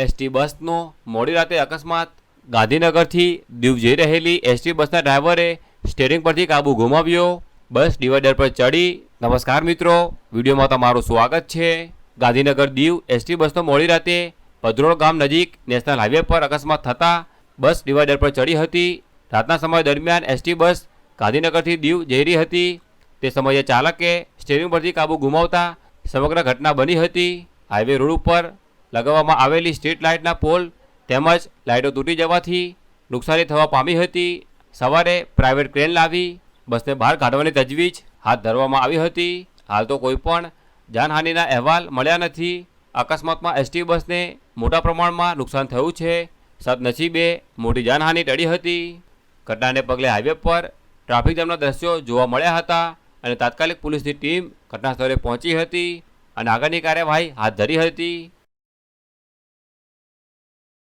ST બસનો મોડી રાતે અકસ્માત. ગાંધીનગરથી દીવ જઈ રહેલી એસટી બસના ડ્રાઈવરે સ્ટીયરિંગ પરથી કાબુ ગુમાવ્યો. બસ ડિવાઈડર પર ચડી. નમસ્કાર મિત્રો, વિડીયોમાં તમારું સ્વાગત છે. ગાંધીનગર દીવ એસટી બસનો મોડી રાતે પધરોળ ગામ નજીક નેશનલ હાઈવે પર અકસ્માત થતાં બસ ડિવાઈડર પર ચડી હતી. રાતના સમય દરમિયાન એસટી બસ ગાંધીનગરથી દીવ જઈ રહી હતી. તે સમયે ચાલકે સ્ટીયરિંગ પરથી કાબુ ગુમાવતા સમગ્ર ઘટના બની હતી. હાઈવે રોડ ઉપર લગાવવામાં આવેલી સ્ટ્રીટ લાઇટના પોલ તેમજ લાઇટો તૂટી જવાથી નુકસાની થવા પામી હતી. સવારે પ્રાઇવેટ ક્રેન લાવી બસને બહાર કાઢવાની તજવીજ હાથ ધરવામાં આવી હતી. હાલ તો કોઈપણ જાનહાનિના અહેવાલ મળ્યા નથી. અકસ્માતમાં એસટી બસને મોટા પ્રમાણમાં નુકસાન થયું છે. સદનસીબે મોટી જાનહાનિ ટળી હતી. ઘટનાને પગલે હાઈવે પર ટ્રાફિક જામના દ્રશ્યો જોવા મળ્યા હતા અને તાત્કાલિક પોલીસની ટીમ ઘટના સ્થળે પહોંચી હતી અને આગળની કાર્યવાહી હાથ ધરી હતી.